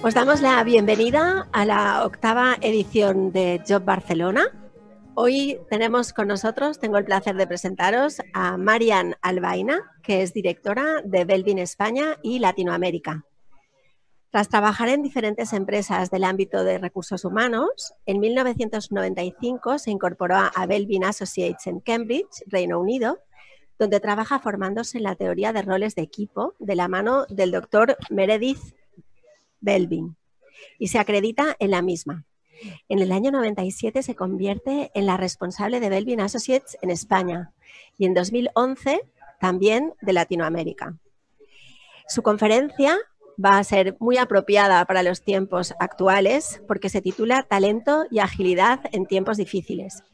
Os damos la bienvenida a la 8ª edición de Job Barcelona. Hoy tenemos con nosotros, tengo el placer de presentaros a Marian Albaina, que es directora de Belvin España y Latinoamérica. Tras trabajar en diferentes empresas del ámbito de recursos humanos, en 1995 se incorporó a Belvin Associates en Cambridge, Reino Unido, donde trabaja formándose en la teoría de roles de equipo de la mano del doctor Meredith Belvin y se acredita en la misma. En el año 97 se convierte en la responsable de Belvin Associates en España y en 2011 también de Latinoamérica. Su conferencia va a ser muy apropiada para los tiempos actuales porque se titula Talento y agilidad en tiempos difíciles.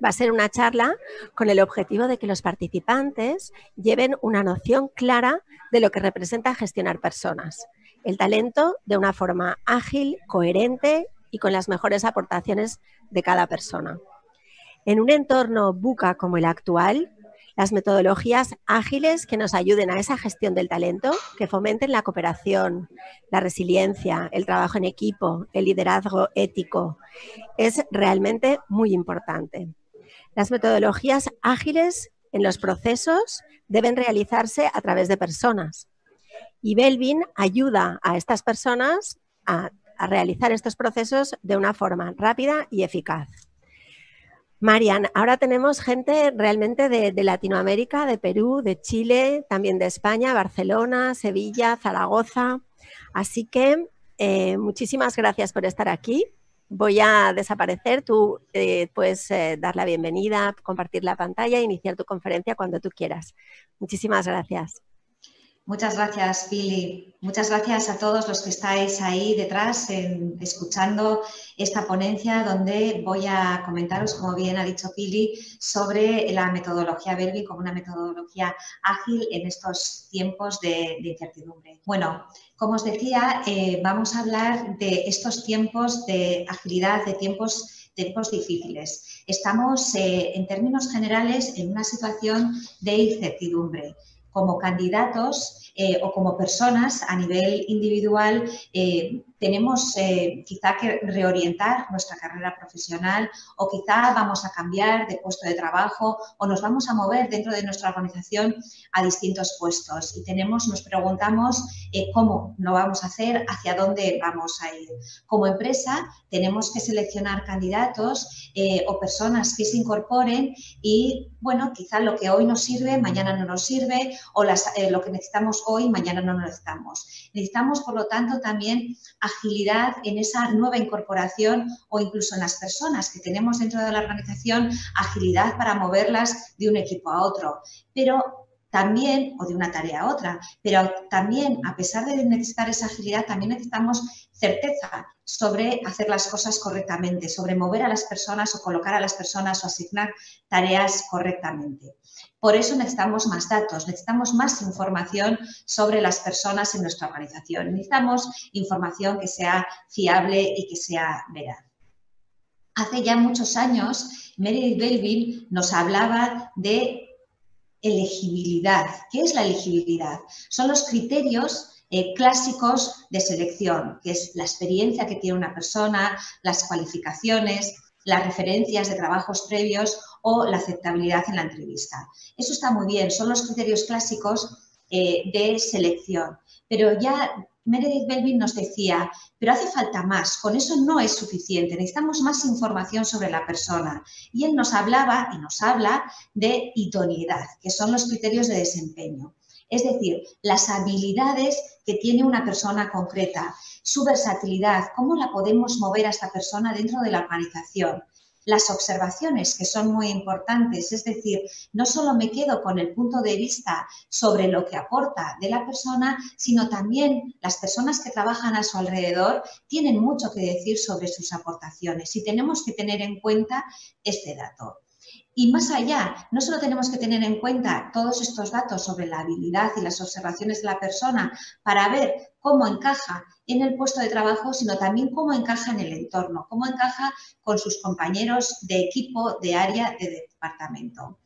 Va a ser una charla con el objetivo de que los participantes lleven una noción clara de lo que representa gestionar personas, el talento de una forma ágil, coherente y con las mejores aportaciones de cada persona. En un entorno VUCA como el actual, las metodologías ágiles que nos ayuden a esa gestión del talento, que fomenten la cooperación, la resiliencia, el trabajo en equipo, el liderazgo ético, es realmente muy importante. Las metodologías ágiles en los procesos deben realizarse a través de personas y Belvin ayuda a estas personas a realizar estos procesos de una forma rápida y eficaz. Marian, ahora tenemos gente realmente de Latinoamérica, de Perú, de Chile, también de España, Barcelona, Sevilla, Zaragoza. Así que muchísimas gracias por estar aquí. Voy a desaparecer, tú puedes dar la bienvenida, compartir la pantalla e iniciar tu conferencia cuando tú quieras. Muchísimas gracias. Muchas gracias, Pili. Muchas gracias a todos los que estáis ahí detrás escuchando esta ponencia donde voy a comentaros, como bien ha dicho Pili, sobre la metodología Belvin como una metodología ágil en estos tiempos de incertidumbre. Bueno, como os decía, vamos a hablar de estos tiempos de agilidad, de tiempos difíciles. Estamos, en términos generales, en una situación de incertidumbre. Como candidatos o como personas a nivel individual tenemos quizá que reorientar nuestra carrera profesional o quizá vamos a cambiar de puesto de trabajo o nos vamos a mover dentro de nuestra organización a distintos puestos y nos preguntamos cómo lo vamos a hacer, hacia dónde vamos a ir. Como empresa tenemos que seleccionar candidatos o personas que se incorporen y, bueno, quizá lo que hoy nos sirve, mañana no nos sirve o lo que necesitamos hoy, mañana no lo necesitamos. Necesitamos, por lo tanto, también agilidad en esa nueva incorporación o incluso en las personas que tenemos dentro de la organización, agilidad para moverlas de un equipo a otro. Pero también, o de una tarea a otra, pero también, a pesar de necesitar esa agilidad, también necesitamos certeza sobre hacer las cosas correctamente, sobre mover a las personas o colocar a las personas o asignar tareas correctamente. Por eso necesitamos más datos, necesitamos más información sobre las personas en nuestra organización. Necesitamos información que sea fiable y que sea veraz. Hace ya muchos años, Meredith Belvin nos hablaba de elegibilidad. ¿Qué es la elegibilidad? Son los criterios clásicos de selección, que es la experiencia que tiene una persona, las cualificaciones, las referencias de trabajos previos o la aceptabilidad en la entrevista. Eso está muy bien, son los criterios clásicos de selección. Pero ya Meredith Belvin nos decía, pero hace falta más, con eso no es suficiente, necesitamos más información sobre la persona. Y él nos hablaba y nos habla de idoneidad, que son los criterios de desempeño. Es decir, las habilidades que tiene una persona concreta, su versatilidad, cómo la podemos mover a esta persona dentro de la organización. Las observaciones, que son muy importantes, es decir, no solo me quedo con el punto de vista sobre lo que aporta de la persona, sino también las personas que trabajan a su alrededor tienen mucho que decir sobre sus aportaciones y tenemos que tener en cuenta este dato. Y más allá, no solo tenemos que tener en cuenta todos estos datos sobre la habilidad y las observaciones de la persona para ver cómo encaja en el puesto de trabajo, sino también cómo encaja en el entorno, cómo encaja con sus compañeros de equipo, de área, de departamento.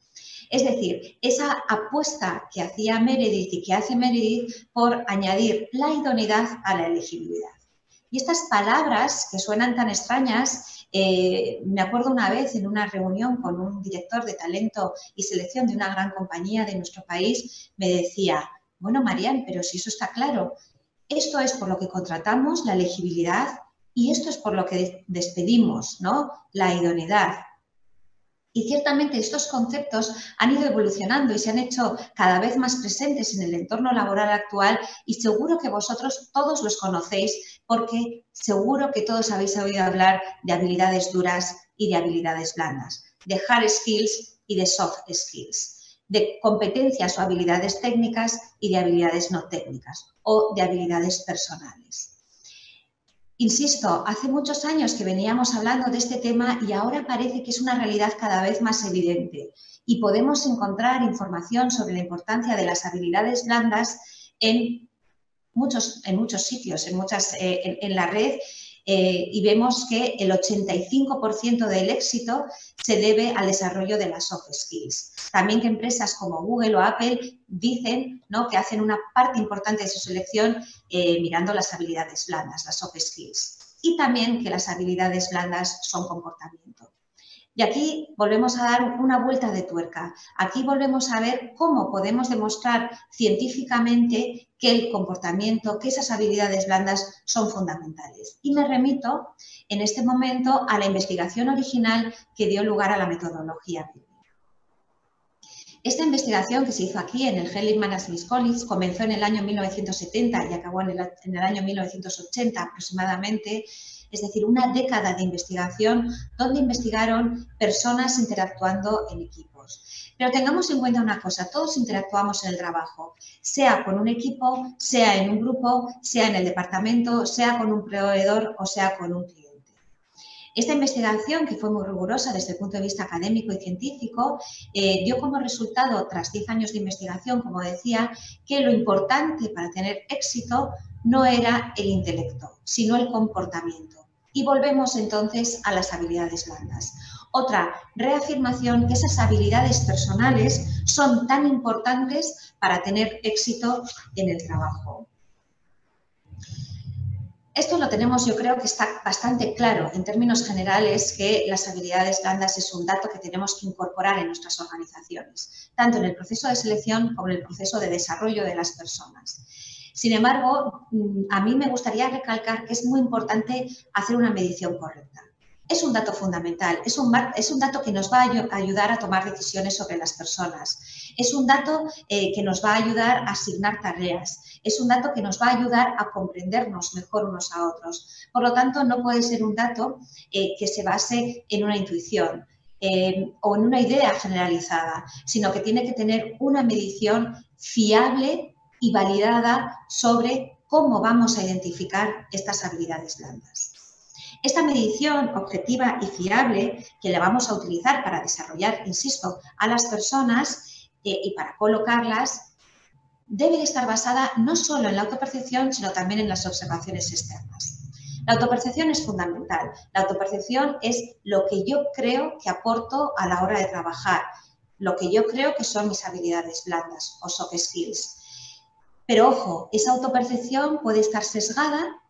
Es decir, esa apuesta que hacía Meredith y que hace Meredith por añadir la idoneidad a la elegibilidad. Y estas palabras que suenan tan extrañas, me acuerdo una vez en una reunión con un director de talento y selección de una gran compañía de nuestro país, me decía, bueno, Marian, pero si eso está claro, esto es por lo que contratamos, la elegibilidad, y esto es por lo que despedimos, ¿no? La idoneidad. Y ciertamente estos conceptos han ido evolucionando y se han hecho cada vez más presentes en el entorno laboral actual y seguro que vosotros todos los conocéis porque seguro que todos habéis oído hablar de habilidades duras y de habilidades blandas, de hard skills y de soft skills, de competencias o habilidades técnicas y de habilidades no técnicas o de habilidades personales. Insisto, hace muchos años que veníamos hablando de este tema y ahora parece que es una realidad cada vez más evidente y podemos encontrar información sobre la importancia de las habilidades blandas en muchos sitios, en la red y vemos que el 85% del éxito se debe al desarrollo de las soft skills. También que empresas como Google o Apple dicen, ¿no?, que hacen una parte importante de su selección mirando las habilidades blandas, las soft skills. Y también que las habilidades blandas son comportamiento. Y aquí volvemos a dar una vuelta de tuerca. Aquí volvemos a ver cómo podemos demostrar científicamente que el comportamiento, que esas habilidades blandas son fundamentales. Y me remito en este momento a la investigación original que dio lugar a la metodología. Esta investigación que se hizo aquí en el Hellingman Smith College comenzó en el año 1970 y acabó en el año 1980 aproximadamente. Es decir, una década de investigación donde investigaron personas interactuando en equipos. Pero tengamos en cuenta una cosa, todos interactuamos en el trabajo, sea con un equipo, sea en un grupo, sea en el departamento, sea con un proveedor o sea con un cliente. Esta investigación, que fue muy rigurosa desde el punto de vista académico y científico, dio como resultado, tras 10 años de investigación, como decía, que lo importante para tener éxito no era el intelecto, sino el comportamiento. Y volvemos entonces a las habilidades blandas. Otra reafirmación que esas habilidades personales son tan importantes para tener éxito en el trabajo. Esto lo tenemos, yo creo que está bastante claro en términos generales que las habilidades blandas es un dato que tenemos que incorporar en nuestras organizaciones, tanto en el proceso de selección como en el proceso de desarrollo de las personas. Sin embargo, a mí me gustaría recalcar que es muy importante hacer una medición correcta. Es un dato fundamental, es un dato que nos va a ayudar a tomar decisiones sobre las personas. Es un dato que nos va a ayudar a asignar tareas. Es un dato que nos va a ayudar a comprendernos mejor unos a otros. Por lo tanto, no puede ser un dato que se base en una intuición o en una idea generalizada, sino que tiene que tener una medición fiable y validada sobre cómo vamos a identificar estas habilidades blandas. Esta medición objetiva y fiable que la vamos a utilizar para desarrollar, insisto, a las personas y para colocarlas, debe estar basada no solo en la autopercepción, sino también en las observaciones externas. La autopercepción es fundamental. La autopercepción es lo que yo creo que aporto a la hora de trabajar, lo que yo creo que son mis habilidades blandas o soft skills. Pero ojo, esa autopercepción puede estar sesgada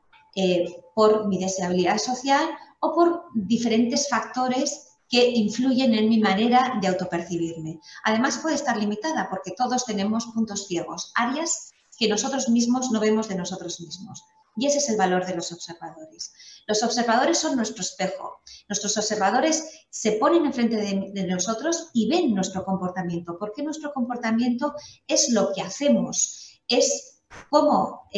por mi deseabilidad social o por diferentes factores que influyen en mi manera de autopercibirme. Además, puede estar limitada porque todos tenemos puntos ciegos, áreas que nosotros mismos no vemos de nosotros mismos. Y ese es el valor de los observadores. Los observadores son nuestro espejo. Nuestros observadores se ponen enfrente de nosotros y ven nuestro comportamiento, porque nuestro comportamiento es lo que hacemos, es cómo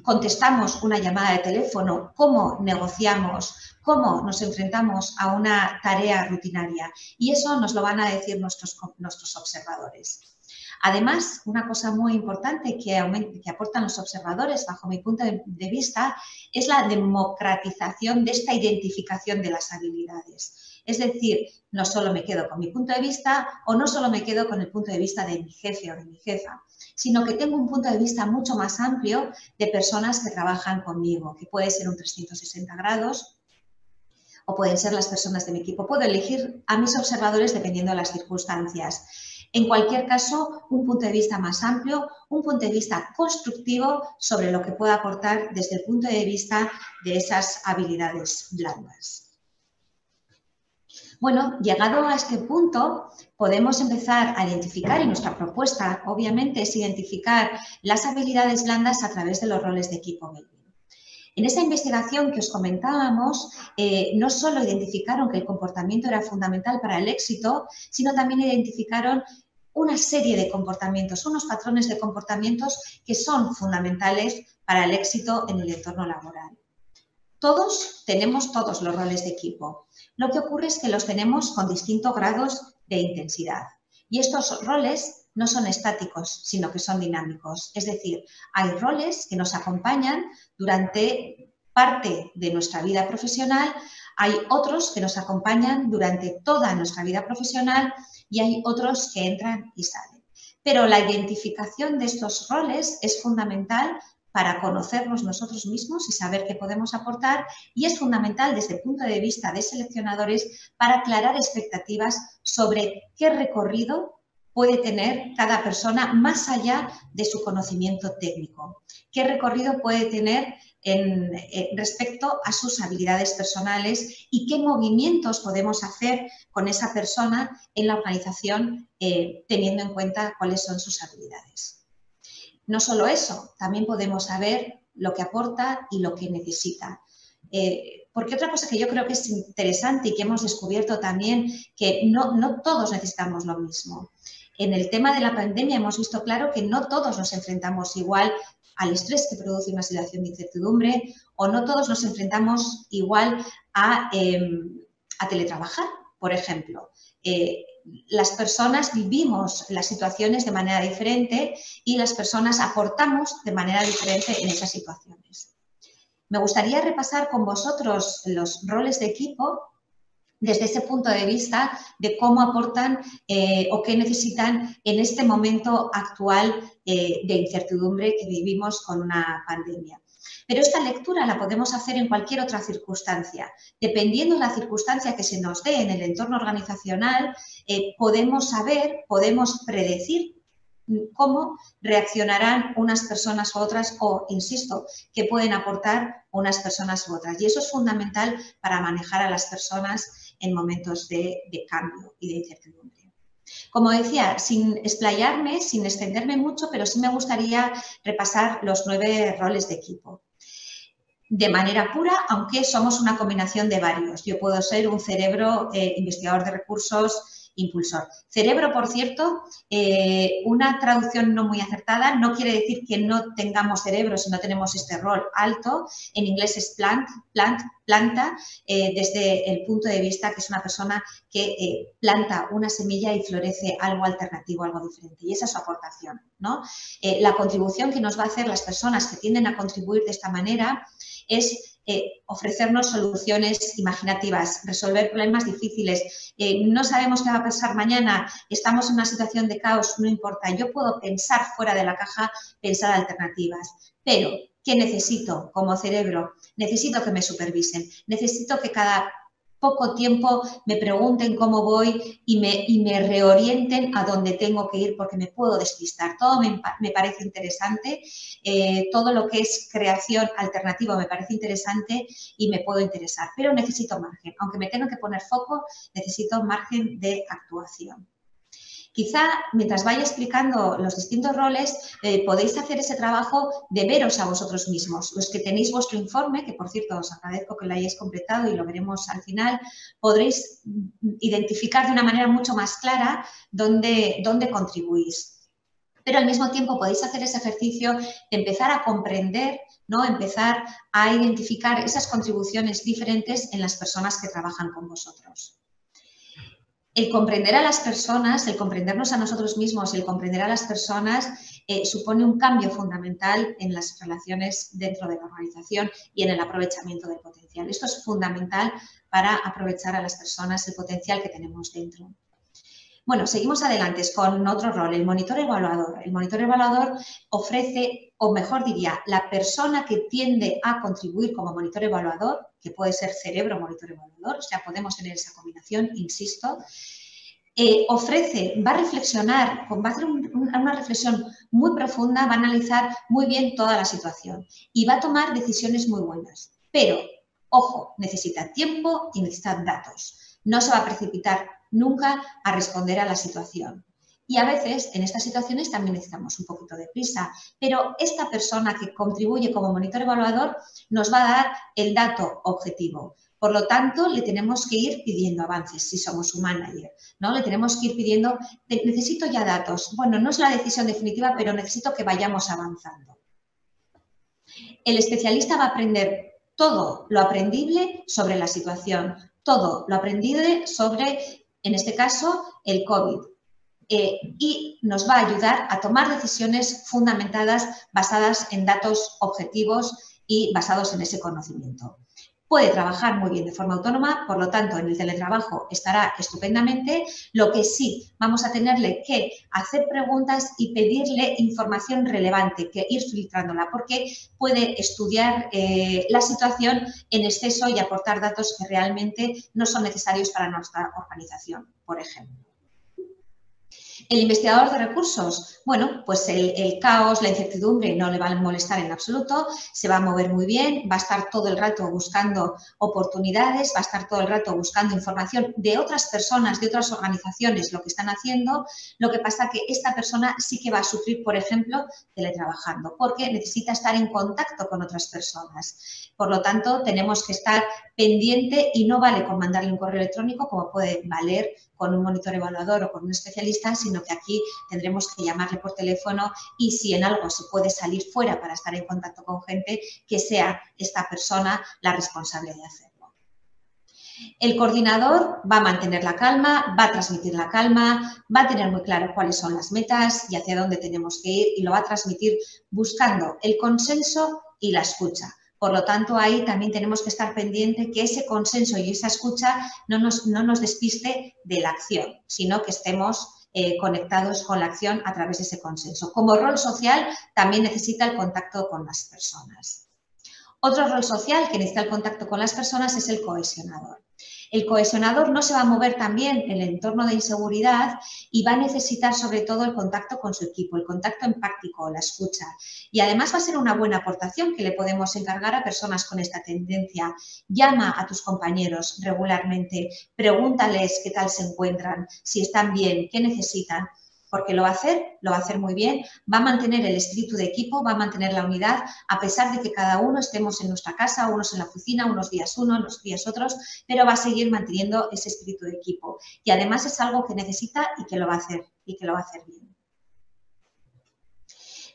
contestamos una llamada de teléfono, cómo negociamos, cómo nos enfrentamos a una tarea rutinaria. Y eso nos lo van a decir nuestros observadores. Además, una cosa muy importante que aportan los observadores, bajo mi punto de vista, es la democratización de esta identificación de las habilidades. Es decir, no solo me quedo con mi punto de vista o no solo me quedo con el punto de vista de mi jefe o de mi jefa, sino que tengo un punto de vista mucho más amplio de personas que trabajan conmigo, que puede ser un 360 grados o pueden ser las personas de mi equipo. Puedo elegir a mis observadores dependiendo de las circunstancias. En cualquier caso, un punto de vista más amplio, un punto de vista constructivo sobre lo que puede aportar desde el punto de vista de esas habilidades blandas. Bueno, llegado a este punto, podemos empezar a identificar, y nuestra propuesta, obviamente, es identificar las habilidades blandas a través de los roles de equipo building. En esta investigación que os comentábamos, no solo identificaron que el comportamiento era fundamental para el éxito, sino también identificaron una serie de comportamientos, unos patrones de comportamientos que son fundamentales para el éxito en el entorno laboral. Todos tenemos todos los roles de equipo. Lo que ocurre es que los tenemos con distintos grados de intensidad. Y estos roles no son estáticos, sino que son dinámicos. Es decir, hay roles que nos acompañan durante parte de nuestra vida profesional, hay otros que nos acompañan durante toda nuestra vida profesional y hay otros que entran y salen. Pero la identificación de estos roles es fundamental para conocernos nosotros mismos y saber qué podemos aportar, y es fundamental desde el punto de vista de seleccionadores para aclarar expectativas sobre qué recorrido puede tener cada persona más allá de su conocimiento técnico, qué recorrido puede tener respecto a sus habilidades personales y qué movimientos podemos hacer con esa persona en la organización teniendo en cuenta cuáles son sus habilidades. No solo eso, también podemos saber lo que aporta y lo que necesita. Porque otra cosa que yo creo que es interesante y que hemos descubierto también, que no todos necesitamos lo mismo. En el tema de la pandemia hemos visto claro que no todos nos enfrentamos igual al estrés que produce una situación de incertidumbre, o no todos nos enfrentamos igual a teletrabajar, por ejemplo. Las personas vivimos las situaciones de manera diferente y las personas aportamos de manera diferente en esas situaciones. Me gustaría repasar con vosotros los roles de equipo desde ese punto de vista de cómo aportan o qué necesitan en este momento actual de incertidumbre que vivimos con una pandemia. Pero esta lectura la podemos hacer en cualquier otra circunstancia. Dependiendo de la circunstancia que se nos dé en el entorno organizacional, podemos saber, podemos predecir cómo reaccionarán unas personas u otras o, insisto, qué pueden aportar unas personas u otras. Y eso es fundamental para manejar a las personas en momentos de cambio y de incertidumbre. Como decía, sin explayarme, sin extenderme mucho, pero sí me gustaría repasar los 9 roles de equipo. De manera pura, aunque somos una combinación de varios. Yo puedo ser un cerebro investigador de recursos, impulsor. Cerebro, por cierto, una traducción no muy acertada, no quiere decir que no tengamos cerebro si no tenemos este rol alto. En inglés es planta, desde el punto de vista que es una persona que planta una semilla y florece algo alternativo, algo diferente. Y esa es su aportación, ¿no? La contribución que nos va a hacer las personas que tienden a contribuir de esta manera es ofrecernos soluciones imaginativas, resolver problemas difíciles. No sabemos qué va a pasar mañana, estamos en una situación de caos, no importa. Yo puedo pensar fuera de la caja, pensar alternativas. Pero, ¿qué necesito como cerebro? Necesito que me supervisen, necesito que cada poco tiempo me pregunten cómo voy y me reorienten a dónde tengo que ir porque me puedo despistar. Todo me parece interesante, todo lo que es creación alternativa me parece interesante y me puedo interesar, pero necesito margen. Aunque me tenga que poner foco, necesito margen de actuación. Quizá, mientras vaya explicando los distintos roles, podéis hacer ese trabajo de veros a vosotros mismos. Los que tenéis vuestro informe, que por cierto os agradezco que lo hayáis completado y lo veremos al final, podréis identificar de una manera mucho más clara dónde contribuís. Pero al mismo tiempo podéis hacer ese ejercicio de empezar a comprender, ¿no? Empezar a identificar esas contribuciones diferentes en las personas que trabajan con vosotros. El comprender a las personas, el comprendernos a nosotros mismos, el comprender a las personas supone un cambio fundamental en las relaciones dentro de la organización y en el aprovechamiento del potencial. Esto es fundamental para aprovechar a las personas el potencial que tenemos dentro. Bueno, seguimos adelante con otro rol, el monitor evaluador. El monitor evaluador ofrece, o mejor diría, la persona que tiende a contribuir como monitor evaluador, que puede ser cerebro monitor evaluador, o sea, podemos tener esa combinación, insisto, va a reflexionar, va a hacer una reflexión muy profunda, va a analizar muy bien toda la situación y va a tomar decisiones muy buenas. Pero, ojo, necesita tiempo y necesita datos. No se va a precipitar nunca a responder a la situación. Y a veces, en estas situaciones, también necesitamos un poquito de prisa. Pero esta persona que contribuye como monitor evaluador nos va a dar el dato objetivo. Por lo tanto, le tenemos que ir pidiendo avances si somos su manager, ¿no? Le tenemos que ir pidiendo, necesito ya datos. Bueno, no es la decisión definitiva, pero necesito que vayamos avanzando. El especialista va a aprender todo lo aprendible sobre la situación, todo lo aprendible sobre, en este caso, el COVID. Y nos va a ayudar a tomar decisiones fundamentadas basadas en datos objetivos y basados en ese conocimiento. Puede trabajar muy bien de forma autónoma, por lo tanto, en el teletrabajo estará estupendamente. Lo que sí, vamos a tenerle que hacer preguntas y pedirle información relevante, que ir filtrándola, porque puede estudiar la situación en exceso y aportar datos que realmente no son necesarios para nuestra organización, por ejemplo. El investigador de recursos, bueno, pues el caos, la incertidumbre no le va a molestar en absoluto, se va a mover muy bien, va a estar todo el rato buscando oportunidades, va a estar todo el rato buscando información de otras personas, de otras organizaciones, lo que están haciendo. Lo que pasa que esta persona sí que va a sufrir, por ejemplo, teletrabajando, porque necesita estar en contacto con otras personas. Por lo tanto, tenemos que estar pendiente y no vale con mandarle un correo electrónico como puede valer con un monitor evaluador o con un especialista, sino que aquí tendremos que llamarle por teléfono y si en algo se puede salir fuera para estar en contacto con gente, que sea esta persona la responsable de hacerlo. El coordinador va a mantener la calma, va a transmitir la calma, va a tener muy claro cuáles son las metas y hacia dónde tenemos que ir y lo va a transmitir buscando el consenso y la escucha. Por lo tanto, ahí también tenemos que estar pendiente que ese consenso y esa escucha no nos despiste de la acción, sino que estemos conectados con la acción a través de ese consenso. Como rol social, también necesita el contacto con las personas. Otro rol social que necesita el contacto con las personas es el cohesionador. El cohesionador no se va a mover también en el entorno de inseguridad y va a necesitar sobre todo el contacto con su equipo, el contacto empático, la escucha. Y además va a ser una buena aportación que le podemos encargar a personas con esta tendencia. Llama a tus compañeros regularmente, pregúntales qué tal se encuentran, si están bien, qué necesitan. Porque lo va a hacer muy bien, va a mantener el espíritu de equipo, va a mantener la unidad, a pesar de que cada uno estemos en nuestra casa, unos en la oficina, unos días uno, unos días otros, pero va a seguir manteniendo ese espíritu de equipo. Y además es algo que necesita y que lo va a hacer, bien.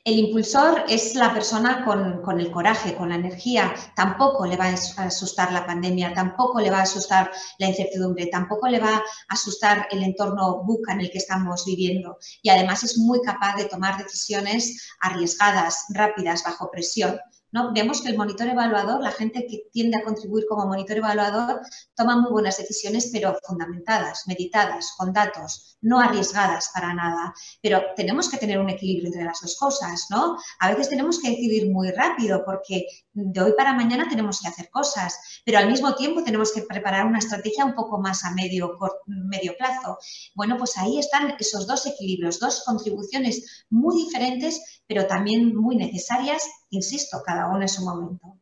El impulsor es la persona con el coraje, con la energía. Tampoco le va a asustar la pandemia, tampoco le va a asustar la incertidumbre, tampoco le va a asustar el entorno VUCA en el que estamos viviendo. Y además es muy capaz de tomar decisiones arriesgadas, rápidas, bajo presión, ¿no? Vemos que el monitor evaluador, la gente que tiende a contribuir como monitor evaluador, toma muy buenas decisiones, pero fundamentadas, meditadas, con datos, no arriesgadas para nada. Pero tenemos que tener un equilibrio entre las dos cosas, ¿no? A veces tenemos que decidir muy rápido porque de hoy para mañana tenemos que hacer cosas, pero al mismo tiempo tenemos que preparar una estrategia un poco más a medio plazo. Bueno, pues ahí están esos dos equilibrios, dos contribuciones muy diferentes, pero también muy necesarias, insisto, cada uno en su momento.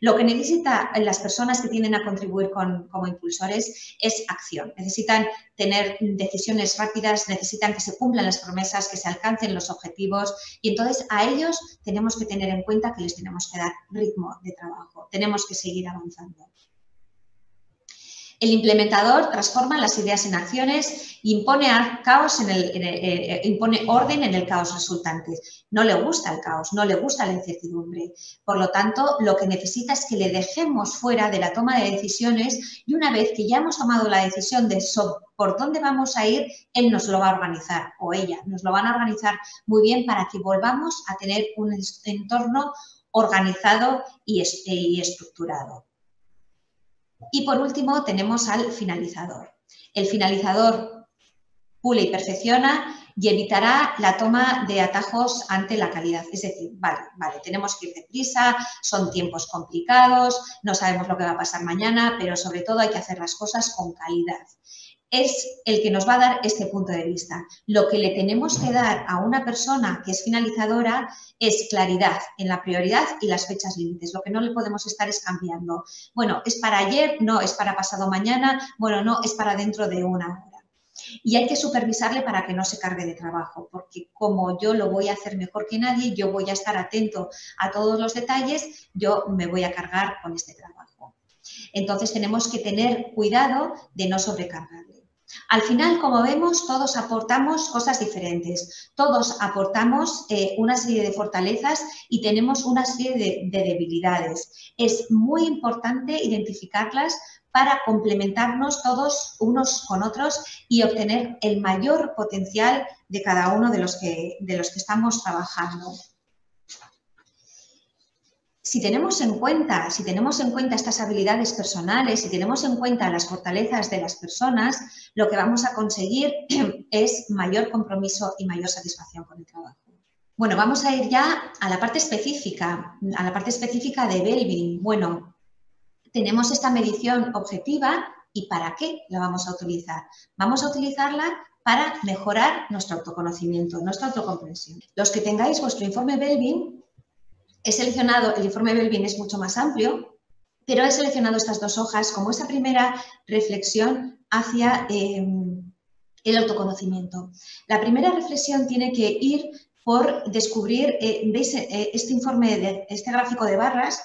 Lo que necesitan las personas que tienden a contribuir como impulsores es acción. Necesitan tener decisiones rápidas, necesitan que se cumplan las promesas, que se alcancen los objetivos y entonces a ellos tenemos que tener en cuenta que les tenemos que dar ritmo de trabajo, tenemos que seguir avanzando. El implementador transforma las ideas en acciones e impone orden en el caos resultante. No le gusta el caos, no le gusta la incertidumbre. Por lo tanto, lo que necesita es que le dejemos fuera de la toma de decisiones y una vez que ya hemos tomado la decisión de por dónde vamos a ir, él nos lo va a organizar o ella nos lo van a organizar muy bien para que volvamos a tener un entorno organizado y estructurado. Y por último tenemos al finalizador. El finalizador pule y perfecciona y evitará la toma de atajos ante la calidad. Es decir, vale, tenemos que ir deprisa, son tiempos complicados, no sabemos lo que va a pasar mañana, pero sobre todo hay que hacer las cosas con calidad. es el que nos va a dar este punto de vista. Lo que le tenemos que dar a una persona que es finalizadora es claridad en la prioridad y las fechas límites. Lo que no le podemos estar es cambiando. Bueno, ¿es para ayer? No, ¿es para pasado mañana? Bueno, no, es para dentro de una hora. Y hay que supervisarle para que no se cargue de trabajo, porque como yo lo voy a hacer mejor que nadie, yo voy a estar atento a todos los detalles, yo me voy a cargar con este trabajo. Entonces tenemos que tener cuidado de no sobrecargarle. Al final, como vemos, todos aportamos cosas diferentes, todos aportamos una serie de fortalezas y tenemos una serie de debilidades. Es muy importante identificarlas para complementarnos todos unos con otros y obtener el mayor potencial de cada uno de los que estamos trabajando. Si tenemos en cuenta estas habilidades personales, si tenemos en cuenta las fortalezas de las personas, lo que vamos a conseguir es mayor compromiso y mayor satisfacción con el trabajo. Bueno, vamos a ir ya a la parte específica de Belleville. Bueno, tenemos esta medición objetiva y ¿para qué la vamos a utilizar? Vamos a utilizarla para mejorar nuestro autoconocimiento, nuestra autocomprensión. Los que tengáis vuestro informe Belleville, he seleccionado, el informe Belleville es mucho más amplio, pero he seleccionado estas dos hojas como esa primera reflexión hacia el autoconocimiento. La primera reflexión tiene que ir por descubrir, ¿veis este gráfico de barras?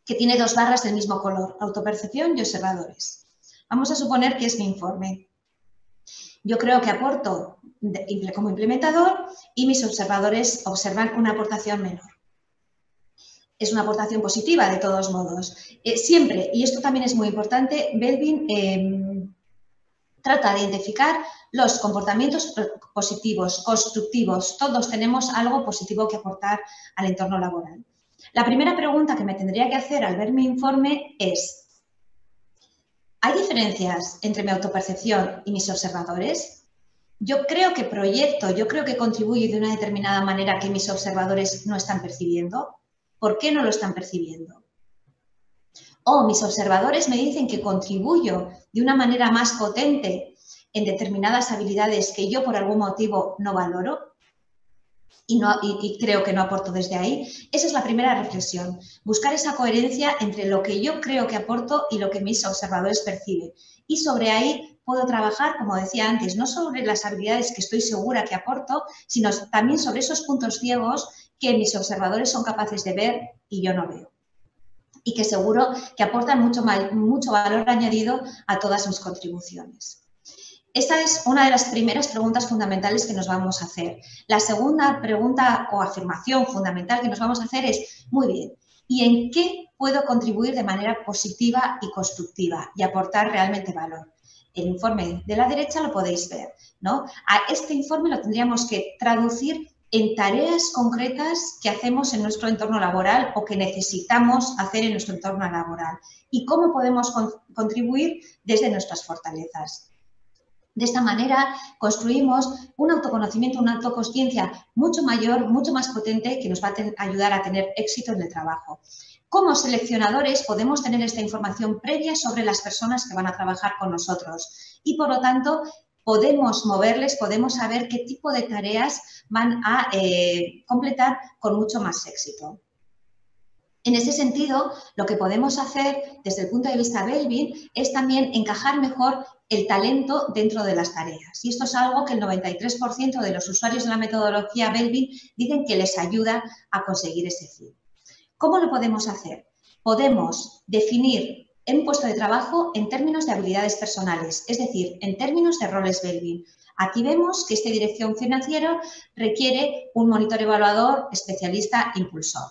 Que tiene dos barras del mismo color, autopercepción y observadores. Vamos a suponer que es mi informe. Yo creo que aporto como implementador y mis observadores observan una aportación menor. Es una aportación positiva de todos modos. Siempre, y esto también es muy importante, Belleville trata de identificar los comportamientos positivos, constructivos. Todos tenemos algo positivo que aportar al entorno laboral. La primera pregunta que me tendría que hacer al ver mi informe es, ¿hay diferencias entre mi autopercepción y mis observadores? Yo creo que proyecto, yo creo que contribuyo de una determinada manera que mis observadores no están percibiendo. ¿Por qué no lo están percibiendo? O mis observadores me dicen que contribuyo de una manera más potente en determinadas habilidades que yo por algún motivo no valoro y creo que no aporto desde ahí. Esa es la primera reflexión, buscar esa coherencia entre lo que yo creo que aporto y lo que mis observadores perciben. Y sobre ahí puedo trabajar, como decía antes, no sobre las habilidades que estoy segura que aporto, sino también sobre esos puntos ciegos que mis observadores son capaces de ver y yo no veo. Y que seguro que aportan mucho valor añadido a todas mis contribuciones. Esta es una de las primeras preguntas fundamentales que nos vamos a hacer. La segunda pregunta o afirmación fundamental que nos vamos a hacer es, muy bien, ¿y en qué puedo contribuir de manera positiva y constructiva y aportar realmente valor? El informe de la derecha lo podéis ver, ¿no? A este informe lo tendríamos que traducir en tareas concretas que hacemos en nuestro entorno laboral o que necesitamos hacer en nuestro entorno laboral y cómo podemos contribuir desde nuestras fortalezas. De esta manera construimos un autoconocimiento, una autoconsciencia mucho mayor, mucho más potente que nos va a ayudar a tener éxito en el trabajo. Como seleccionadores podemos tener esta información previa sobre las personas que van a trabajar con nosotros y, por lo tanto, podemos moverles, podemos saber qué tipo de tareas van a completar con mucho más éxito. En ese sentido, lo que podemos hacer desde el punto de vista Belleville es también encajar mejor el talento dentro de las tareas. Y esto es algo que el 93% de los usuarios de la metodología Belleville dicen que les ayuda a conseguir ese fin. ¿Cómo lo podemos hacer? Podemos definir un puesto de trabajo en términos de habilidades personales, es decir, en términos de roles Belleville. Aquí vemos que esta dirección financiera requiere un monitor evaluador especialista impulsor.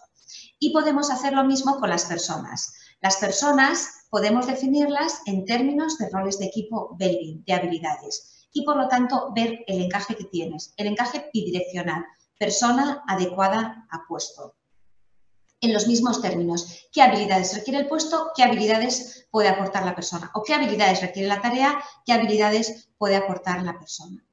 Y podemos hacer lo mismo con las personas. Las personas podemos definirlas en términos de roles de equipo Belleville, de habilidades. Y, por lo tanto, ver el encaje que tienes, el encaje bidireccional, persona adecuada a puesto. En los mismos términos, ¿qué habilidades requiere el puesto? ¿Qué habilidades puede aportar la persona? ¿O qué habilidades requiere la tarea? ¿Qué habilidades puede aportar la persona?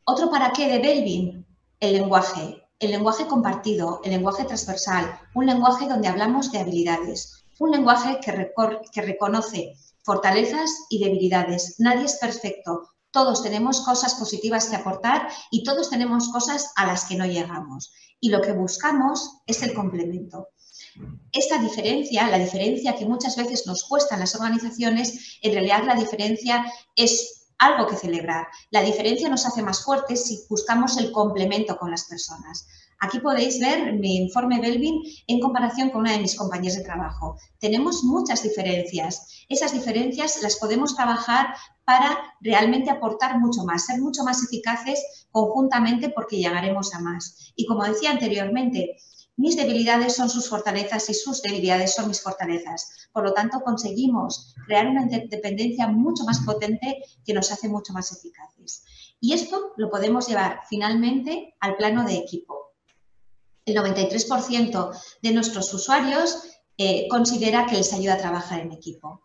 Otro para qué de Belleville, el lenguaje compartido, el lenguaje transversal, un lenguaje donde hablamos de habilidades. Un lenguaje que reconoce fortalezas y debilidades. Nadie es perfecto. Todos tenemos cosas positivas que aportar y todos tenemos cosas a las que no llegamos. Y lo que buscamos es el complemento. Esta diferencia, la diferencia que muchas veces nos cuesta en las organizaciones, en realidad la diferencia es algo que celebrar. La diferencia nos hace más fuertes si buscamos el complemento con las personas. Aquí podéis ver mi informe Belbin en comparación con una de mis compañeras de trabajo. Tenemos muchas diferencias. Esas diferencias las podemos trabajar para realmente aportar mucho más, ser mucho más eficaces conjuntamente porque llegaremos a más. Y como decía anteriormente, mis debilidades son sus fortalezas y sus debilidades son mis fortalezas. Por lo tanto, conseguimos crear una interdependencia mucho más potente que nos hace mucho más eficaces. Y esto lo podemos llevar finalmente al plano de equipo. El 93% de nuestros usuarios considera que les ayuda a trabajar en equipo.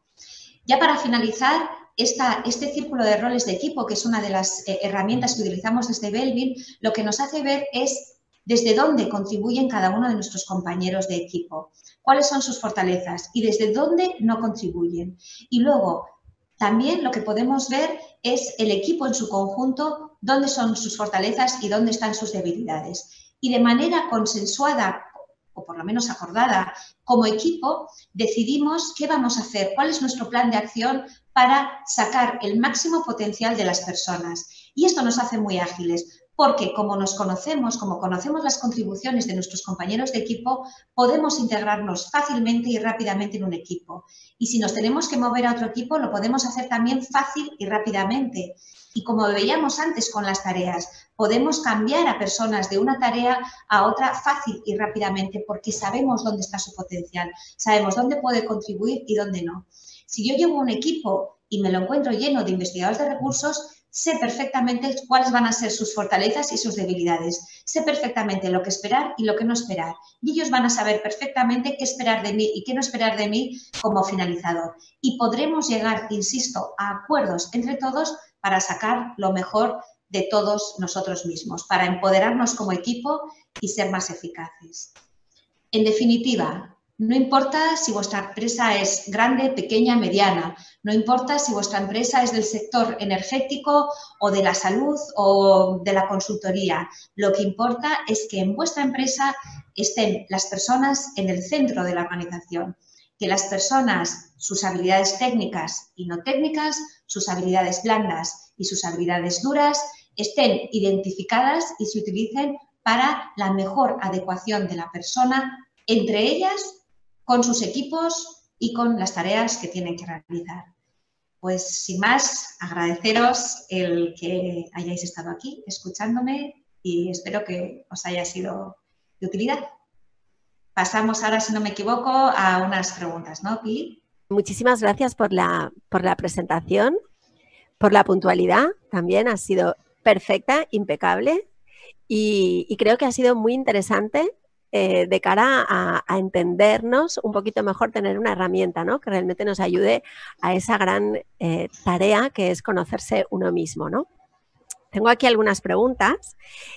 Ya para finalizar, este círculo de roles de equipo, que es una de las herramientas que utilizamos desde Belbin, lo que nos hace ver es desde dónde contribuyen cada uno de nuestros compañeros de equipo, cuáles son sus fortalezas y desde dónde no contribuyen. Y luego, también lo que podemos ver es el equipo en su conjunto, dónde son sus fortalezas y dónde están sus debilidades. Y de manera consensuada, o por lo menos acordada, como equipo, decidimos qué vamos a hacer, cuál es nuestro plan de acción para sacar el máximo potencial de las personas. Y esto nos hace muy ágiles, porque como nos conocemos, como conocemos las contribuciones de nuestros compañeros de equipo, podemos integrarnos fácilmente y rápidamente en un equipo. Y si nos tenemos que mover a otro equipo, lo podemos hacer también fácil y rápidamente. Y como veíamos antes con las tareas, podemos cambiar a personas de una tarea a otra fácil y rápidamente porque sabemos dónde está su potencial, sabemos dónde puede contribuir y dónde no. Si yo llevo un equipo y me lo encuentro lleno de investigadores de recursos, sé perfectamente cuáles van a ser sus fortalezas y sus debilidades. Sé perfectamente lo que esperar y lo que no esperar. Y ellos van a saber perfectamente qué esperar de mí y qué no esperar de mí como finalizador. Y podremos llegar, insisto, a acuerdos entre todos para sacar lo mejor de todos nosotros mismos, para empoderarnos como equipo y ser más eficaces. En definitiva, no importa si vuestra empresa es grande, pequeña, mediana, no importa si vuestra empresa es del sector energético o de la salud o de la consultoría. Lo que importa es que en vuestra empresa estén las personas en el centro de la organización, que las personas, sus habilidades técnicas y no técnicas, sus habilidades blandas y sus habilidades duras, estén identificadas y se utilicen para la mejor adecuación de la persona, entre ellas, con sus equipos y con las tareas que tienen que realizar. Pues sin más, agradeceros el que hayáis estado aquí escuchándome y espero que os haya sido de utilidad. Pasamos ahora, si no me equivoco, a unas preguntas, ¿no, Pili? Muchísimas gracias por la presentación, por la puntualidad, también ha sido perfecta, impecable y creo que ha sido muy interesante de cara a entendernos un poquito mejor, tener una herramienta, ¿no?, que realmente nos ayude a esa gran tarea que es conocerse uno mismo, ¿no? Tengo aquí algunas preguntas.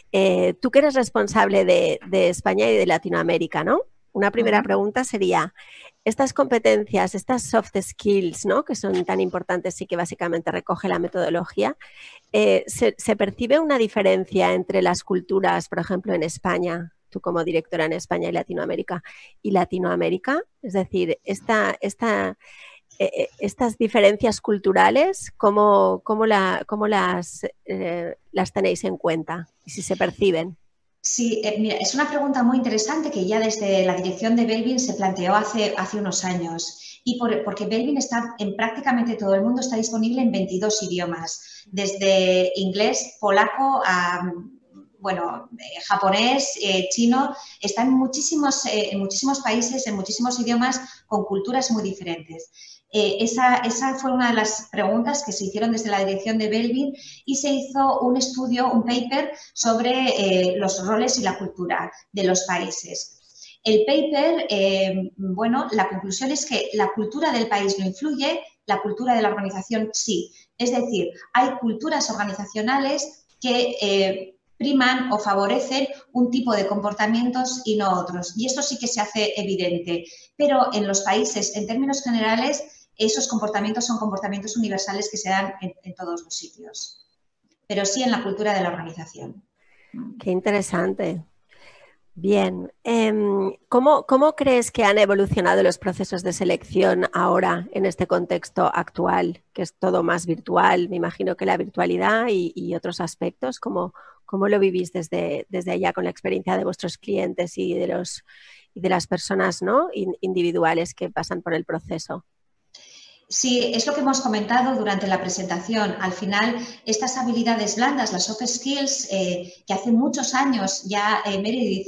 Tú que eres responsable de España y de Latinoamérica, ¿no? Una primera pregunta sería, estas competencias, estas soft skills, ¿no?, que son tan importantes y que básicamente recoge la metodología, ¿se percibe una diferencia entre las culturas, por ejemplo, en España, tú como directora en España y Latinoamérica, Es decir, estas diferencias culturales, ¿cómo las tenéis en cuenta y si se perciben? Sí, mira, es una pregunta muy interesante que ya desde la dirección de Belbin se planteó hace unos años. Y porque Belbin está en prácticamente todo el mundo, está disponible en 22 idiomas, desde inglés, polaco a japonés, chino, está en muchísimos países, en muchísimos idiomas con culturas muy diferentes. Esa fue una de las preguntas que se hicieron desde la dirección de Belbin y se hizo un estudio, un paper sobre los roles y la cultura de los países. El paper, la conclusión es que la cultura del país no influye, la cultura de la organización sí. Es decir, hay culturas organizacionales que priman o favorecen un tipo de comportamientos y no otros. Y esto sí que se hace evidente. Pero en los países, en términos generales, esos comportamientos son comportamientos universales que se dan en todos los sitios. Pero sí en la cultura de la organización. Qué interesante. Bien, ¿cómo crees que han evolucionado los procesos de selección ahora en este contexto actual, que es todo más virtual? Me imagino que la virtualidad y otros aspectos, ¿cómo lo vivís desde allá con la experiencia de vuestros clientes y de las personas, ¿no?, individuales que pasan por el proceso? Sí, es lo que hemos comentado durante la presentación. Al final, estas habilidades blandas, las soft skills, que hace muchos años ya Meredith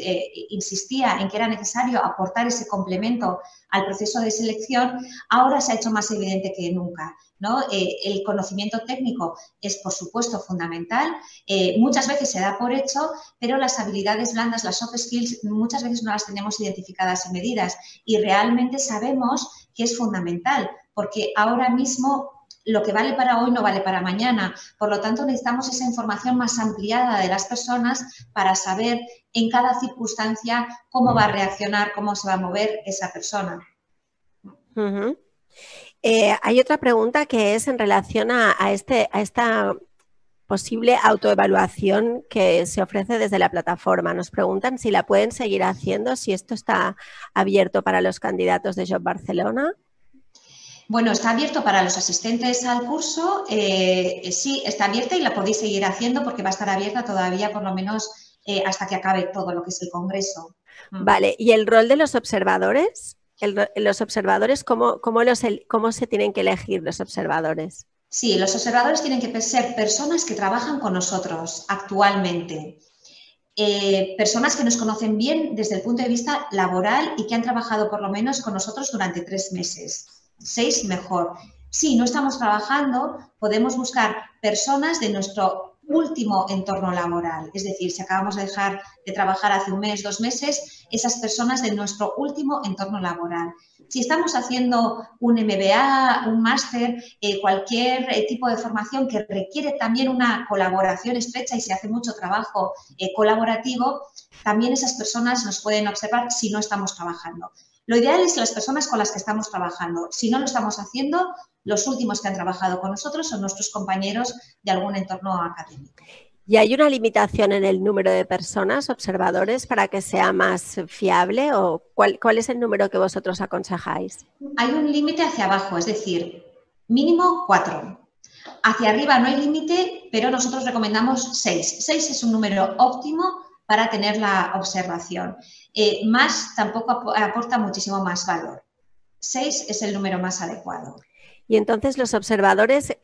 insistía en que era necesario aportar ese complemento al proceso de selección, ahora se ha hecho más evidente que nunca, ¿no? El conocimiento técnico es, por supuesto, fundamental. Muchas veces se da por hecho, pero las habilidades blandas, las soft skills, muchas veces no las tenemos identificadas y medidas. Y realmente sabemos que es fundamental, porque ahora mismo lo que vale para hoy no vale para mañana. Por lo tanto, necesitamos esa información más ampliada de las personas para saber en cada circunstancia cómo va a reaccionar, cómo se va a mover esa persona. Uh-huh. Hay otra pregunta que es en relación a esta posible autoevaluación que se ofrece desde la plataforma. Nos preguntan si la pueden seguir haciendo, si esto está abierto para los candidatos de Job Barcelona. Bueno, está abierto para los asistentes al curso, sí, está abierta y la podéis seguir haciendo porque va a estar abierta todavía por lo menos hasta que acabe todo lo que es el congreso. Vale, ¿y el rol de los observadores? Los observadores, ¿cómo se tienen que elegir los observadores? Sí, los observadores tienen que ser personas que trabajan con nosotros actualmente. Personas que nos conocen bien desde el punto de vista laboral y que han trabajado por lo menos con nosotros durante 3 meses. 6 mejor. Si no estamos trabajando, podemos buscar personas de nuestro último entorno laboral. Es decir, si acabamos de dejar de trabajar hace 1 mes, 2 meses, esas personas de nuestro último entorno laboral. Si estamos haciendo un MBA, un máster, cualquier tipo de formación que requiere también una colaboración estrecha y se hace mucho trabajo colaborativo, también esas personas nos pueden observar si no estamos trabajando. Lo ideal es las personas con las que estamos trabajando. Si no lo estamos haciendo, los últimos que han trabajado con nosotros son nuestros compañeros de algún entorno académico. ¿Y hay una limitación en el número de personas, observadores, para que sea más fiable? ¿O cuál es el número que vosotros aconsejáis? Hay un límite hacia abajo, es decir, mínimo 4. Hacia arriba no hay límite, pero nosotros recomendamos 6. 6 es un número óptimo para tener la observación. Más tampoco aporta muchísimo más valor. 6 es el número más adecuado. Y entonces los observadores,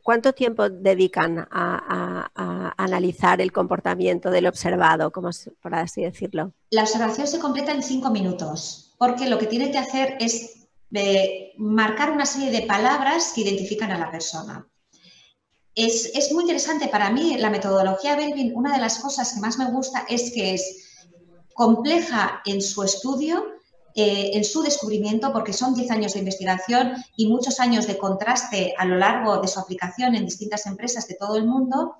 ¿cuánto tiempo dedican a analizar el comportamiento del observado, por así decirlo? La observación se completa en 5 minutos, porque lo que tiene que hacer es marcar una serie de palabras que identifican a la persona. Es muy interesante para mí la metodología Belbin. Una de las cosas que más me gusta es que es compleja en su estudio, en su descubrimiento, porque son 10 años de investigación y muchos años de contraste a lo largo de su aplicación en distintas empresas de todo el mundo.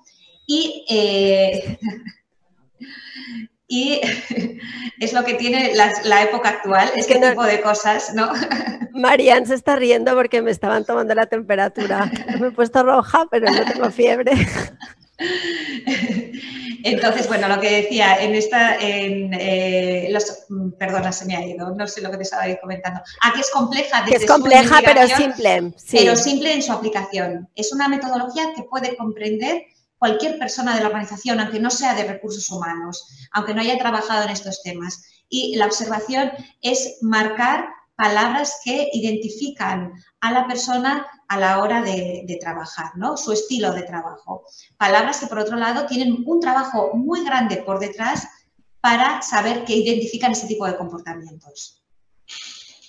Y es lo que tiene la época actual, este tipo de cosas, ¿no? Marian se está riendo porque me estaban tomando la temperatura. Me he puesto roja, pero no tengo fiebre. Entonces, bueno, lo que decía, perdona, se me ha ido, no sé lo que te estaba comentando. Aquí es compleja. Que es compleja, pero simple. Sí. Pero simple en su aplicación. Es una metodología que puede comprender cualquier persona de la organización, aunque no sea de recursos humanos, aunque no haya trabajado en estos temas. Y la observación es marcar palabras que identifican a la persona a la hora de trabajar, ¿no? Su estilo de trabajo. Palabras que, por otro lado, tienen un trabajo muy grande por detrás para saber que identifican ese tipo de comportamientos.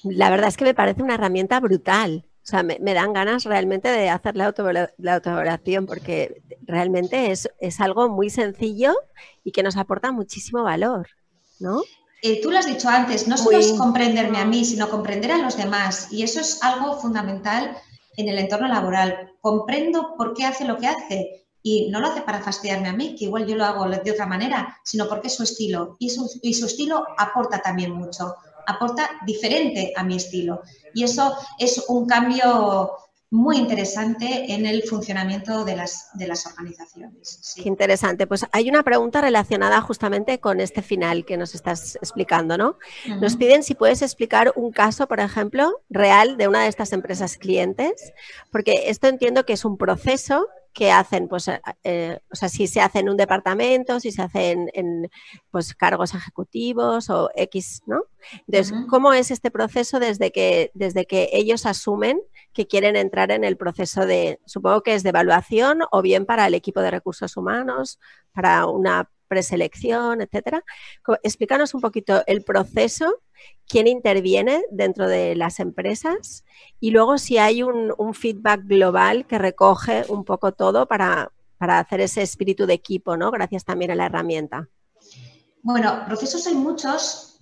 La verdad es que me parece una herramienta brutal. O sea, me dan ganas realmente de hacer la autoevaluación porque realmente es algo muy sencillo y que nos aporta muchísimo valor, ¿no? Tú lo has dicho antes, no solo es comprenderme a mí, sino comprender a los demás. Y eso es algo fundamental en el entorno laboral. Comprendo por qué hace lo que hace Y no lo hace para fastidiarme a mí, que igual yo lo hago de otra manera, sino porque es su estilo. Y su estilo aporta también mucho, aporta diferente a mi estilo. Y eso es un cambio muy interesante en el funcionamiento de las organizaciones. Sí. Qué interesante. Pues hay una pregunta relacionada justamente con este final que nos estás explicando, ¿no? Nos piden si puedes explicar un caso, por ejemplo, real de una de estas empresas clientes, porque esto entiendo que es un proceso que hacen, pues, o sea, si se hace en un departamento, si se hace en pues, cargos ejecutivos o X, ¿no? Entonces, ¿cómo es este proceso desde que ellos asumen que quieren entrar en el proceso de, supongo que es de evaluación o bien para el equipo de recursos humanos, para una preselección, etcétera? Explícanos un poquito el proceso, quién interviene dentro de las empresas y luego si hay un feedback global que recoge un poco todo para hacer ese espíritu de equipo, ¿no? Gracias también a la herramienta. Bueno, procesos hay muchos.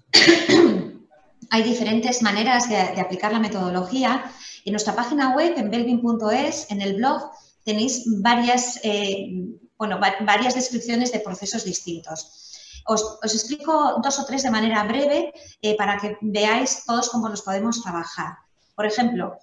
Hay diferentes maneras de aplicar la metodología. En nuestra página web, en belbin.es, en el blog, tenéis varias descripciones de procesos distintos. Os explico 2 o 3 de manera breve para que veáis todos cómo los podemos trabajar. Por ejemplo,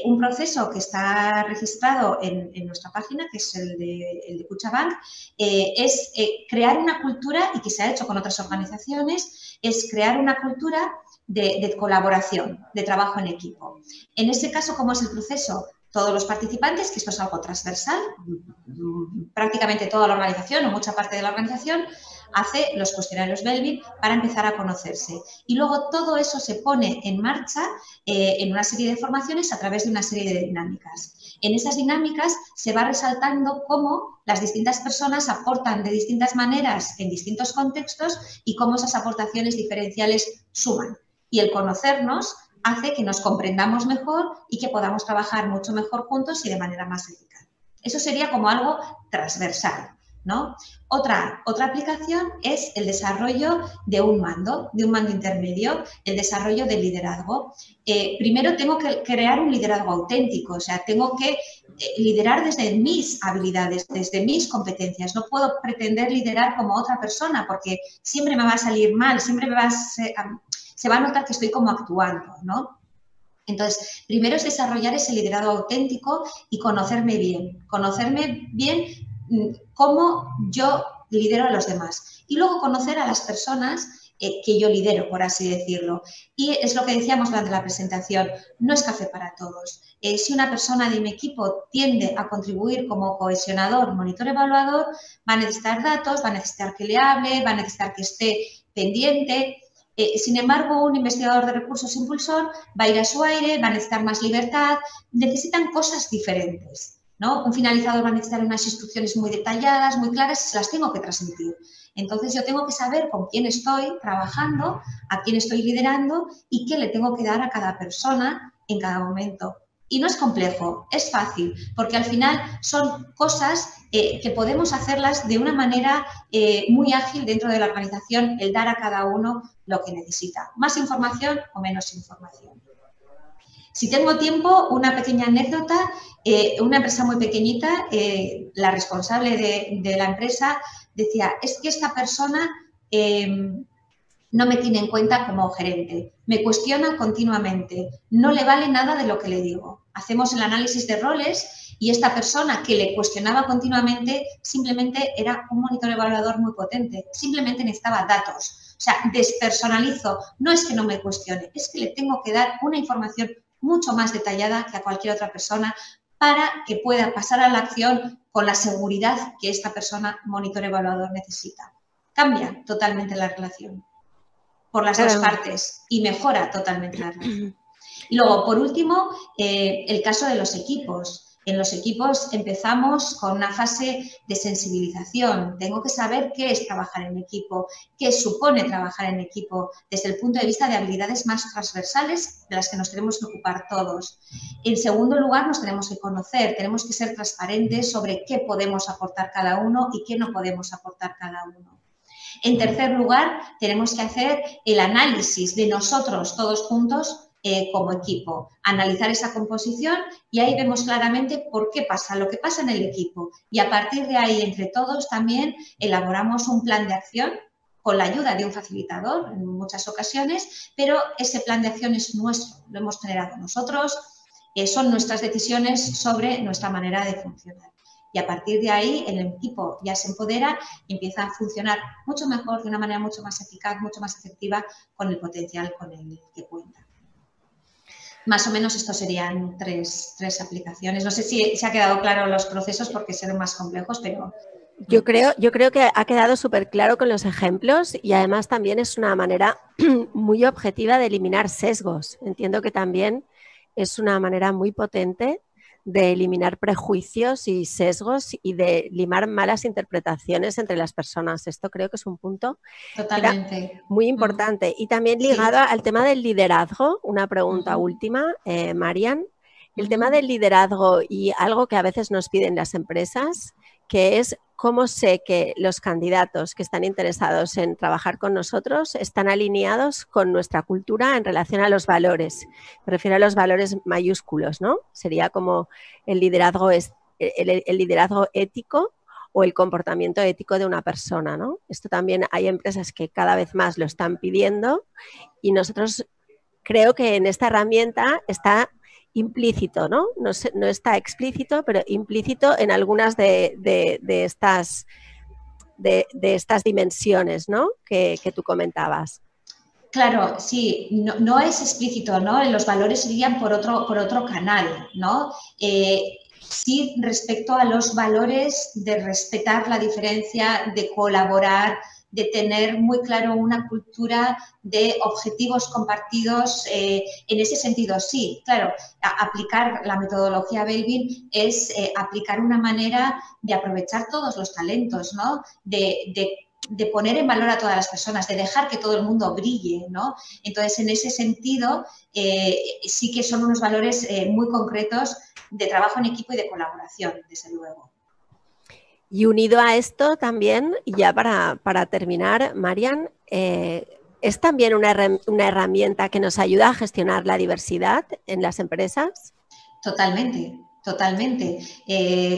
un proceso que está registrado en nuestra página, que es el de Kutxabank, es crear una cultura, y que se ha hecho con otras organizaciones, es crear una cultura de colaboración, de trabajo en equipo. En ese caso, ¿cómo es el proceso? Todos los participantes, que esto es algo transversal, prácticamente toda la organización o mucha parte de la organización, hace los cuestionarios Belbin para empezar a conocerse. Y luego todo eso se pone en marcha en una serie de formaciones a través de una serie de dinámicas. En esas dinámicas se va resaltando cómo las distintas personas aportan de distintas maneras en distintos contextos y cómo esas aportaciones diferenciales suman. Y el conocernos hace que nos comprendamos mejor y que podamos trabajar mucho mejor juntos y de manera más eficaz. Eso sería como algo transversal, ¿no? Otra aplicación es el desarrollo de un mando intermedio, el desarrollo del liderazgo. Primero tengo que crear un liderazgo auténtico, o sea, tengo que liderar desde mis habilidades, desde mis competencias. No puedo pretender liderar como otra persona porque siempre me va a salir mal, siempre se va a notar que estoy como actuando, ¿no? Entonces, primero es desarrollar ese liderazgo auténtico y conocerme bien cómo yo lidero a los demás y luego conocer a las personas que yo lidero, por así decirlo. Y es lo que decíamos durante la presentación, no es café para todos. Si una persona de mi equipo tiende a contribuir como cohesionador, monitor, evaluador, va a necesitar datos, va a necesitar que le hable, va a necesitar que esté pendiente. Sin embargo, un investigador de recursos impulsor va a ir a su aire, va a necesitar más libertad, necesitan cosas diferentes, ¿no? Un finalizador va a necesitar unas instrucciones muy detalladas, muy claras, y se las tengo que transmitir. Entonces, yo tengo que saber con quién estoy trabajando, a quién estoy liderando y qué le tengo que dar a cada persona en cada momento. Y no es complejo, es fácil, porque al final son cosas que podemos hacerlas de una manera muy ágil dentro de la organización, el dar a cada uno lo que necesita. Más información o menos información. Si tengo tiempo, una pequeña anécdota. Una empresa muy pequeñita, la responsable de la empresa decía, es que esta persona no me tiene en cuenta como gerente, me cuestiona continuamente, no le vale nada de lo que le digo. Hacemos el análisis de roles y esta persona que le cuestionaba continuamente simplemente era un monitor evaluador muy potente, simplemente necesitaba datos. O sea, despersonalizo, no es que no me cuestione, es que le tengo que dar una información mucho más detallada que a cualquier otra persona para que pueda pasar a la acción con la seguridad que esta persona monitor evaluador necesita. Cambia totalmente la relación por las dos partes y mejora totalmente la relación. Y luego, por último, el caso de los equipos. En los equipos empezamos con una fase de sensibilización. Tengo que saber qué es trabajar en equipo, qué supone trabajar en equipo desde el punto de vista de habilidades más transversales de las que nos tenemos que ocupar todos. En segundo lugar, nos tenemos que conocer, tenemos que ser transparentes sobre qué podemos aportar cada uno y qué no podemos aportar cada uno. En tercer lugar, tenemos que hacer el análisis de nosotros todos juntos, como equipo, analizar esa composición y ahí vemos claramente por qué pasa lo que pasa en el equipo. Y a partir de ahí, entre todos, también elaboramos un plan de acción con la ayuda de un facilitador en muchas ocasiones, pero ese plan de acción es nuestro, lo hemos generado nosotros, son nuestras decisiones sobre nuestra manera de funcionar. Y a partir de ahí el equipo ya se empodera y empieza a funcionar mucho mejor, de una manera mucho más eficaz, mucho más efectiva, con el potencial con el que cuenta. Más o menos estos serían tres aplicaciones. No sé si se ha quedado claro los procesos porque son más complejos, pero... Yo creo que ha quedado súper claro con los ejemplos y además también es una manera muy objetiva de eliminar sesgos. Entiendo que también es una manera muy potente de eliminar prejuicios y sesgos y de limar malas interpretaciones entre las personas. Esto creo que es un punto muy importante. Y también ligado al tema del liderazgo, una pregunta última, Marian. El tema del liderazgo y algo que a veces nos piden las empresas, que es cómo sé que los candidatos que están interesados en trabajar con nosotros están alineados con nuestra cultura en relación a los valores. Me refiero a los valores mayúsculos, ¿no? Sería como el liderazgo ético o el comportamiento ético de una persona, ¿no? Esto también hay empresas que cada vez más lo están pidiendo y nosotros creo que en esta herramienta está implícito, ¿no? No está explícito, pero implícito en algunas de estas dimensiones, ¿no? Que tú comentabas. Claro, sí, no es explícito, ¿no? Los valores irían por otro canal, ¿no? Sí, respecto a los valores de respetar la diferencia, de colaborar, de tener muy claro una cultura de objetivos compartidos. En ese sentido, sí, claro, aplicar la metodología Belbin es aplicar una manera de aprovechar todos los talentos, ¿no? De poner en valor a todas las personas, de dejar que todo el mundo brille, ¿no? Entonces, en ese sentido, sí que son unos valores muy concretos de trabajo en equipo y de colaboración, desde luego. Y unido a esto también, y ya para terminar, Marian, ¿es también una herramienta que nos ayuda a gestionar la diversidad en las empresas? Totalmente. Totalmente.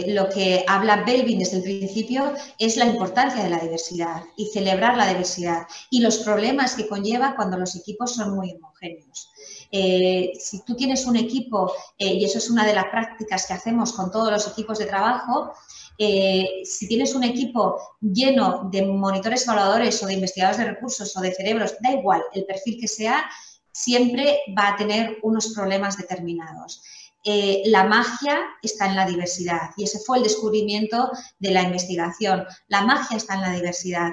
Lo que habla Belbin desde el principio es la importancia de la diversidad y celebrar la diversidad y los problemas que conlleva cuando los equipos son muy homogéneos. Si tú tienes un equipo, y eso es una de las prácticas que hacemos con todos los equipos de trabajo, si tienes un equipo lleno de monitores evaluadores o de investigadores de recursos o de cerebros, da igual el perfil que sea, siempre va a tener unos problemas determinados. La magia está en la diversidad y ese fue el descubrimiento de la investigación. La magia está en la diversidad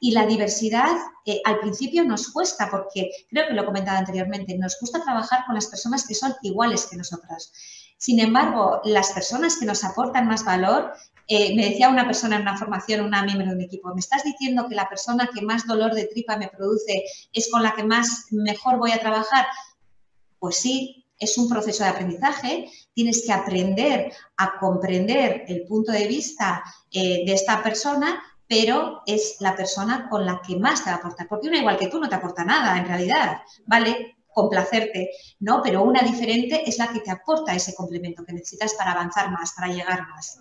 y la diversidad al principio nos cuesta porque, creo que lo he comentado anteriormente, nos gusta trabajar con las personas que son iguales que nosotras. Sin embargo, las personas que nos aportan más valor, me decía una persona en una formación, una miembro de un equipo, ¿me estás diciendo que la persona que más dolor de tripa me produce es con la que mejor voy a trabajar? Pues sí. Es un proceso de aprendizaje, tienes que aprender a comprender el punto de vista de esta persona, pero es la persona con la que más te va a aportar, porque una igual que tú no te aporta nada en realidad, ¿vale? Complacerte, ¿no? Pero una diferente es la que te aporta ese complemento que necesitas para avanzar más, para llegar más.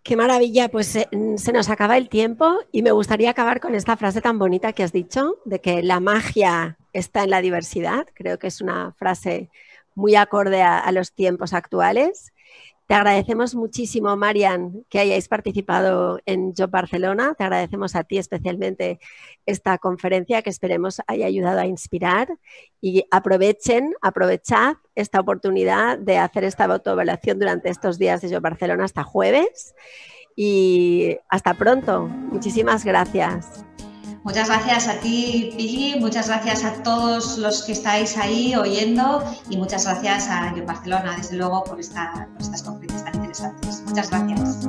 Qué maravilla, pues se nos acaba el tiempo y me gustaría acabar con esta frase tan bonita que has dicho, de que la magia está en la diversidad. Creo que es una frase muy acorde a los tiempos actuales. Te agradecemos muchísimo, Marian, que hayáis participado en Job Barcelona. Te agradecemos a ti especialmente esta conferencia que esperemos haya ayudado a inspirar y aprovechad esta oportunidad de hacer esta autoevaluación durante estos días de Job Barcelona hasta jueves y hasta pronto. Muchísimas gracias. Muchas gracias a ti, Pili, muchas gracias a todos los que estáis ahí oyendo y muchas gracias a Job Barcelona, desde luego, por estas conferencias tan interesantes. Muchas gracias.